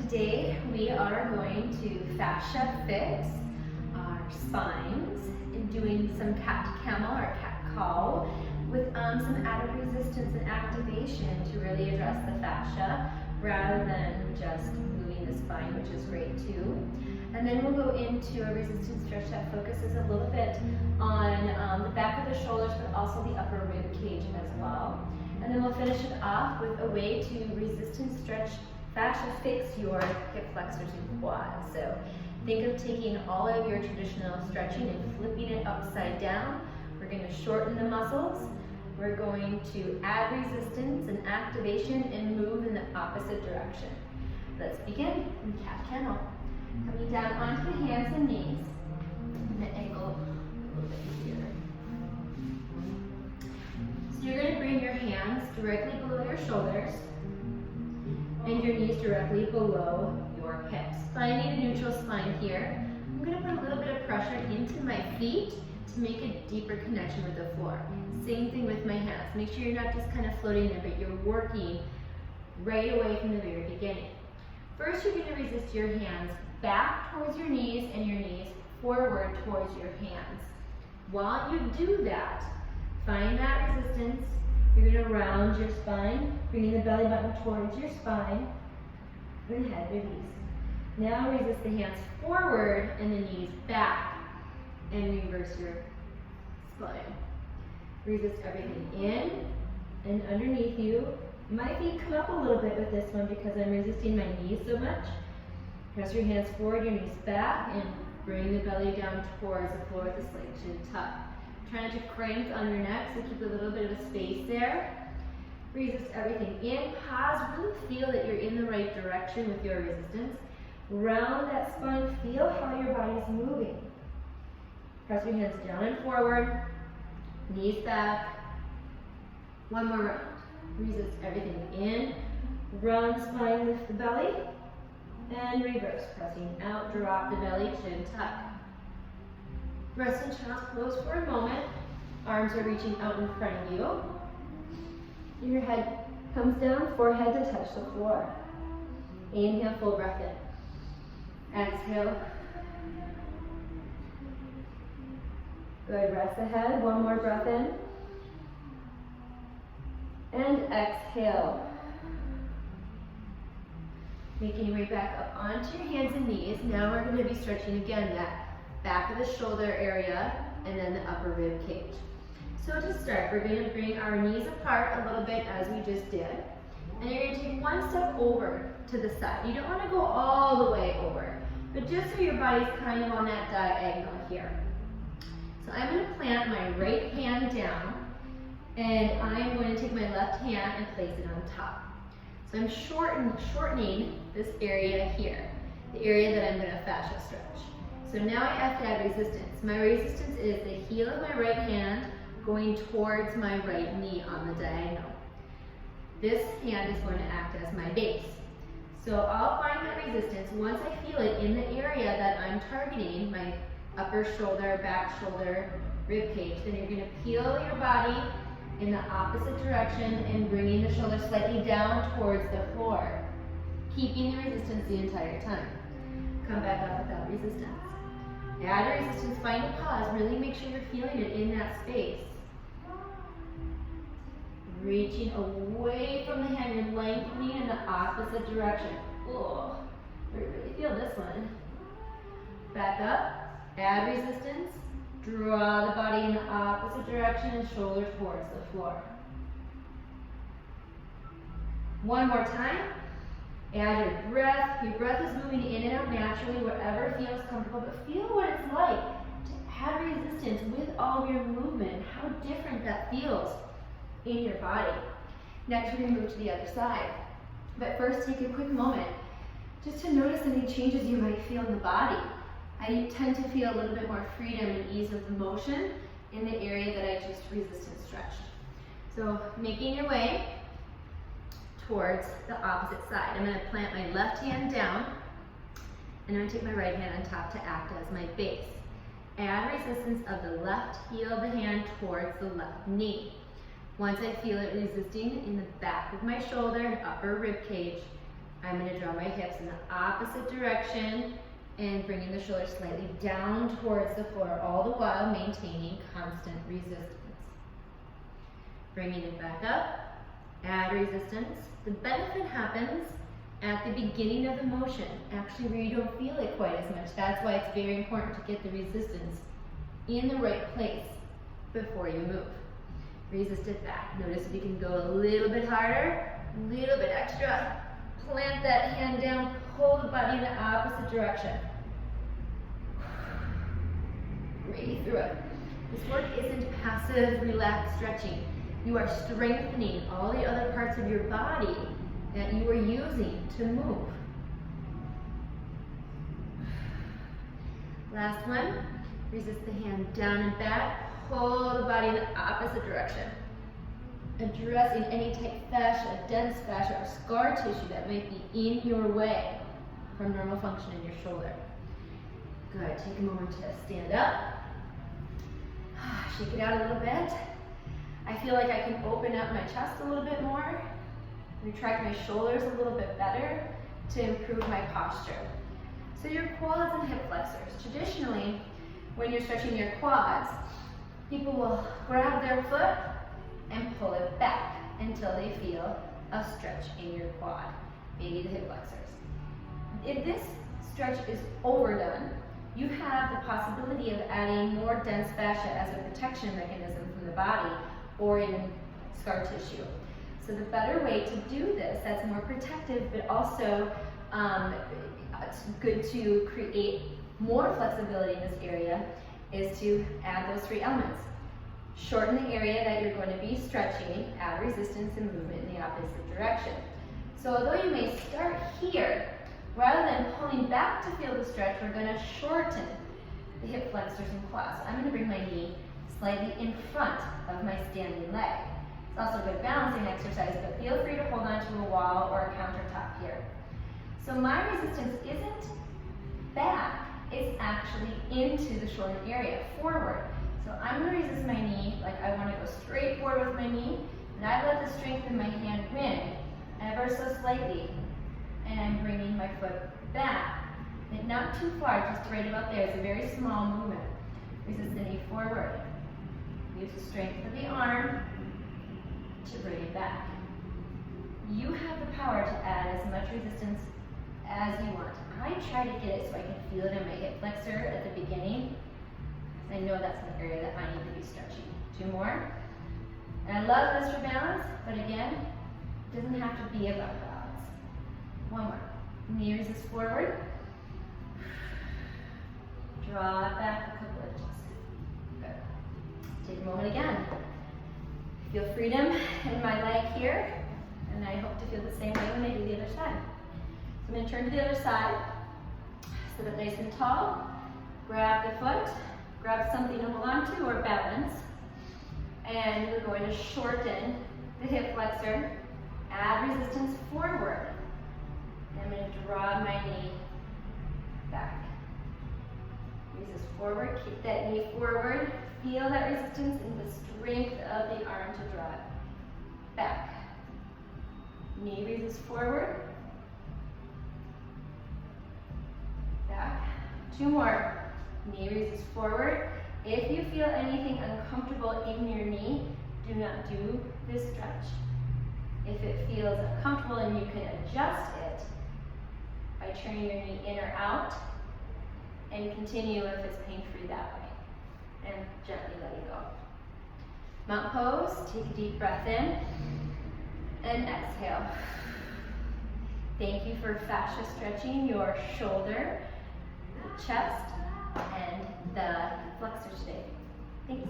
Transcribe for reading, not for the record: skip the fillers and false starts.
today we are going to fascia fix our spines and doing some cat camel or cat cow with some added resistance and activation to really address the fascia rather than just moving the spine, which is great too. And then we'll go into a resistance stretch that focuses a little bit on the back of the shoulders, but also the upper rib cage as well. And then we'll finish it off with a way to resistance stretch, fascia fix your hip flexors and quads. So think of taking all of your traditional stretching and flipping it upside down. We're going to shorten the muscles. We're going to add resistance and activation and move in the opposite direction. Let's begin in cat camel. Coming down onto the hands and knees. And the ankle a little bit here. So you're going to bring your hands directly below your shoulders and your knees directly below your hips. Finding a neutral spine here. I'm going to put a little bit of pressure into my feet to make a deeper connection with the floor. Same thing with my hands. Make sure you're not just kind of floating there, but you're working right away from the very beginning. First, you're going to resist your hands back towards your knees and your knees forward towards your hands. While you do that, find that resistance. You're going to round your spine, bringing the belly button towards your spine, and head release. Now resist the hands forward and the knees back, and reverse your spine. Resist everything in and underneath you. My feet come up a little bit with this one because I'm resisting my knees so much. Press your hands forward, your knees back, and bring the belly down towards the floor with a slight chin tuck. Try not to crank on your neck, so keep a little bit of a space there. Resist everything in. Pause, really feel that you're in the right direction with your resistance. Round that spine, feel how your body is moving. Press your hands down and forward, knees back. One more round. Resist everything in. Round spine, lift the belly. And reverse, pressing out, drop the belly, chin tuck. Rest in child's pose for a moment. Arms are reaching out in front of you. Your head comes down, forehead to touch the floor. Inhale, full breath in. Exhale. Good, rest the head, one more breath in. And exhale. Making your way back up onto your hands and knees. Now we're going to be stretching again that back of the shoulder area and then the upper rib cage. So to start, we're going to bring our knees apart a little bit as we just did. And you're going to take one step over to the side. You don't want to go all the way over, but just so your body's kind of on that diagonal here. So I'm going to plant my right hand down, and I'm going to take my left hand and place it on top. So I'm shortening this area here, the area that I'm going to fascia stretch. So now I have to add resistance. My resistance is the heel of my right hand going towards my right knee on the diagonal. This hand is going to act as my base. So I'll find that resistance. Once I feel it in the area that I'm targeting, my upper shoulder, back shoulder, rib cage, then you're going to peel your body in the opposite direction and bringing the shoulder slightly down towards the floor, keeping the resistance the entire time. Come back up without resistance. Add resistance, find a pause, really make sure you're feeling it in that space. Reaching away from the hand, you're lengthening in the opposite direction. Oh, I really feel this one. Back up, add resistance. Draw the body in the opposite direction and shoulder towards the floor. One more time. Add your breath. Your breath is moving in and out naturally, whatever feels comfortable, but feel what it's like to add resistance with all of your movement, how different that feels in your body. Next, we're going to move to the other side. But first, take a quick moment just to notice any changes you might feel in the body. I tend to feel a little bit more freedom and ease of motion in the area that I just resistance stretched. So making your way towards the opposite side. I'm going to plant my left hand down and I'm going to take my right hand on top to act as my base. Add resistance of the left heel of the hand towards the left knee. Once I feel it resisting in the back of my shoulder and upper rib cage, I'm going to draw my hips in the opposite direction and bringing the shoulders slightly down towards the floor, all the while maintaining constant resistance. Bringing it back up, add resistance. The benefit happens at the beginning of the motion, actually where you don't feel it quite as much. That's why it's very important to get the resistance in the right place before you move. Resist it back. Notice if you can go a little bit harder, a little bit extra. Plant that hand down, pull the body in the opposite direction. Breathe through it. This work isn't passive, relaxed stretching. You are strengthening all the other parts of your body that you are using to move. Last one. Resist the hand down and back. Pull the body in the opposite direction. Addressing any tight fascia, dense fascia, or scar tissue that might be in your way from normal function in your shoulder. Good. Take a moment to stand up. Shake it out a little bit. I feel like I can open up my chest a little bit more, retract my shoulders a little bit better to improve my posture. So your quads and hip flexors. Traditionally, when you're stretching your quads, people will grab their foot and pull it back until they feel a stretch in your quad, maybe the hip flexors. If this stretch is overdone, you have the possibility of adding more dense fascia as a protection mechanism from the body or even scar tissue. So the better way to do this, that's more protective, but also it's good to create more flexibility in this area, is to add those three elements. Shorten the area that you're going to be stretching, add resistance and movement in the opposite direction. So although you may start here, rather than pulling back to feel the stretch, we're going to shorten the hip flexors and quads. I'm going to bring my knee slightly in front of my standing leg. It's also a good balancing exercise, but feel free to hold on to a wall or a countertop here. So my resistance isn't back, it's actually into the shoulder area, forward. So I'm going to resist my knee like I want to go straight forward with my knee, and I let the strength in my hand win ever so slightly, and I'm bringing my foot back. And not too far, just right about there. It's a very small movement. Resist the knee forward. Use the strength of the arm to bring it back. You have the power to add as much resistance as you want. I try to get it so I can feel it in my hip flexor at the beginning. I know that's an area that I need to be stretching. 2 more. And I love this for balance, but again, it doesn't have to be about balance. 1 more. Knee resist forward. Draw it back a couple inches. Good. Take a moment again. Feel freedom in my leg here, and I hope to feel the same way when I do the other side. So I'm going to turn to the other side, sit up nice and tall, grab the foot, grab something to hold on to or balance, and we're going to shorten the hip flexor, add resistance forward. And I'm going to draw my knee back. Resist forward, keep that knee forward, feel that resistance in the strength of the arm to draw it back. Knee resist forward, back. 2 more. Knee resist forward. If you feel anything uncomfortable in your knee, do not do this stretch. If it feels uncomfortable and you can adjust it by turning your knee in or out, and continue if it's pain-free that way. And gently let it go. Mount pose, take a deep breath in, and exhale. Thank you for fascia stretching your shoulder, the chest, and the flexor today. Thanks.